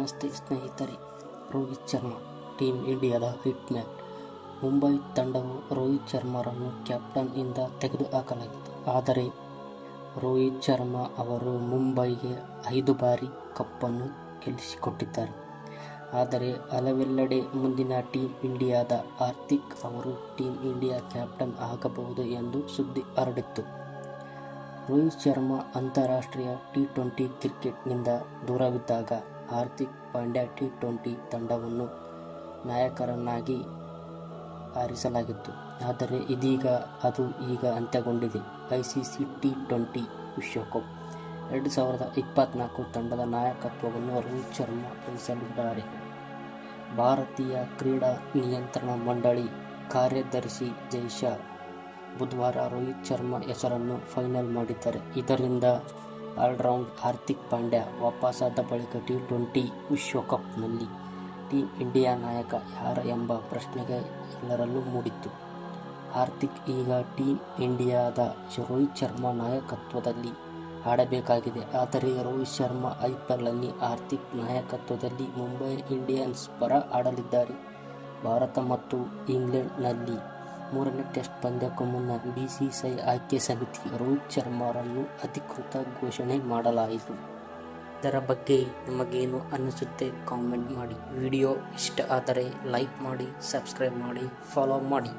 ನಮಸ್ತೆ ಸ್ನೇಹಿತರೆ. ರೋಹಿತ್ ಶರ್ಮಾ ಟೀಮ್ ಇಂಡಿಯಾದ ಹಿಟ್ಮ್ಯಾನ್. ಮುಂಬೈ ತಂಡವು ರೋಹಿತ್ ಶರ್ಮಾರನ್ನು ಕ್ಯಾಪ್ಟನ್ ಇಂದ ತೆಗೆದುಹಾಕಲಾಗಿತ್ತು. ಆದರೆ ರೋಹಿತ್ ಶರ್ಮಾ ಅವರು ಮುಂಬೈಗೆ 5 ಬಾರಿ ಕಪ್ಪನ್ನು ಗೆಲ್ಲಿಸಿಕೊಟ್ಟಿದ್ದಾರೆ. ಆದರೆ ಹಲವೆಲ್ಲೆಡೆ ಮುಂದಿನ ಟೀಮ್ ಇಂಡಿಯಾದ ಹಾರ್ದಿಕ್ ಅವರು ಟೀಮ್ ಇಂಡಿಯಾ ಕ್ಯಾಪ್ಟನ್ ಆಗಬಹುದು ಎಂದು ಸುದ್ದಿ ಹರಡಿತ್ತು. ರೋಹಿತ್ ಶರ್ಮಾ ಅಂತಾರಾಷ್ಟ್ರೀಯ ಟಿ20 ಕ್ರಿಕೆಟ್ನಿಂದ ದೂರವಿದ್ದಾಗ ಹಾರ್ದಿಕ್ ಪಾಂಡ್ಯ ಟಿ20 ತಂಡವನ್ನು ನಾಯಕರನ್ನಾಗಿ ಆರಿಸಲಾಗಿತ್ತು. ಆದರೆ ಇದೀಗ ಅದು ಅಂತ್ಯಗೊಂಡಿದೆ. ಐಸಿಸಿ ಟಿ20 ವಿಶ್ವಕಪ್ 2024 ತಂಡದ ನಾಯಕತ್ವವನ್ನು ರೋಹಿತ್ ಶರ್ಮಾ ವಹಿಸಲಿದ್ದಾರೆ. ಭಾರತೀಯ ಕ್ರೀಡಾ ನಿಯಂತ್ರಣ ಮಂಡಳಿ ಕಾರ್ಯದರ್ಶಿ ಜೈ ಬುಧವಾರ ರೋಹಿತ್ ಶರ್ಮಾ ಹೆಸರನ್ನು ಫೈನಲ್ ಮಾಡಿದ್ದಾರೆ. ಇದರಿಂದ ಆಲ್ರೌಂಡರ್ ಹಾರ್ದಿಕ್ ಪಾಂಡ್ಯ ವಾಪಸಾದ ಬಳಿಕ ಟಿ20 ವಿಶ್ವಕಪ್ನಲ್ಲಿ ಟೀಮ್ ಇಂಡಿಯಾ ನಾಯಕ ಯಾರು ಎಂಬ ಪ್ರಶ್ನೆ ಎಲ್ಲರಲ್ಲೂ ಮೂಡಿತ್ತು. ಹಾರ್ದಿಕ್ ಈಗ ಟೀಮ್ ಇಂಡಿಯಾದ ರೋಹಿತ್ ಶರ್ಮಾ ನಾಯಕತ್ವದಲ್ಲಿ ಆಡಬೇಕಾಗಿದೆ. ಆದರೆ ರೋಹಿತ್ ಶರ್ಮಾ ಐಪಿಎಲ್ನಲ್ಲಿ ಹಾರ್ದಿಕ್ ನಾಯಕತ್ವದಲ್ಲಿ ಮುಂಬೈ ಇಂಡಿಯನ್ಸ್ ಪರ ಆಡಲಿದ್ದಾರೆ. ಭಾರತ ಮತ್ತು ಇಂಗ್ಲೆಂಡ್ನಲ್ಲಿ 3ನೇ ಟೆಸ್ಟ್ ಪಂದ್ಯಕ್ಕೂ ಮುನ್ನ ಬಿಸಿಸಿಐ ಆಯ್ಕೆ ಸಮಿತಿ ರೋಹಿತ್ ಶರ್ಮಾರನ್ನು ಅಧಿಕೃತ ಘೋಷಣೆ ಮಾಡಲಾಯಿತು. ಇದರ ಬಗ್ಗೆ ನಿಮಗೇನು ಅನ್ನಿಸುತ್ತೆ ಕಾಮೆಂಟ್ ಮಾಡಿ. ವಿಡಿಯೋ ಇಷ್ಟ ಆದರೆ ಲೈಕ್ ಮಾಡಿ, ಸಬ್ಸ್ಕ್ರೈಬ್ ಮಾಡಿ, ಫಾಲೋ ಮಾಡಿ.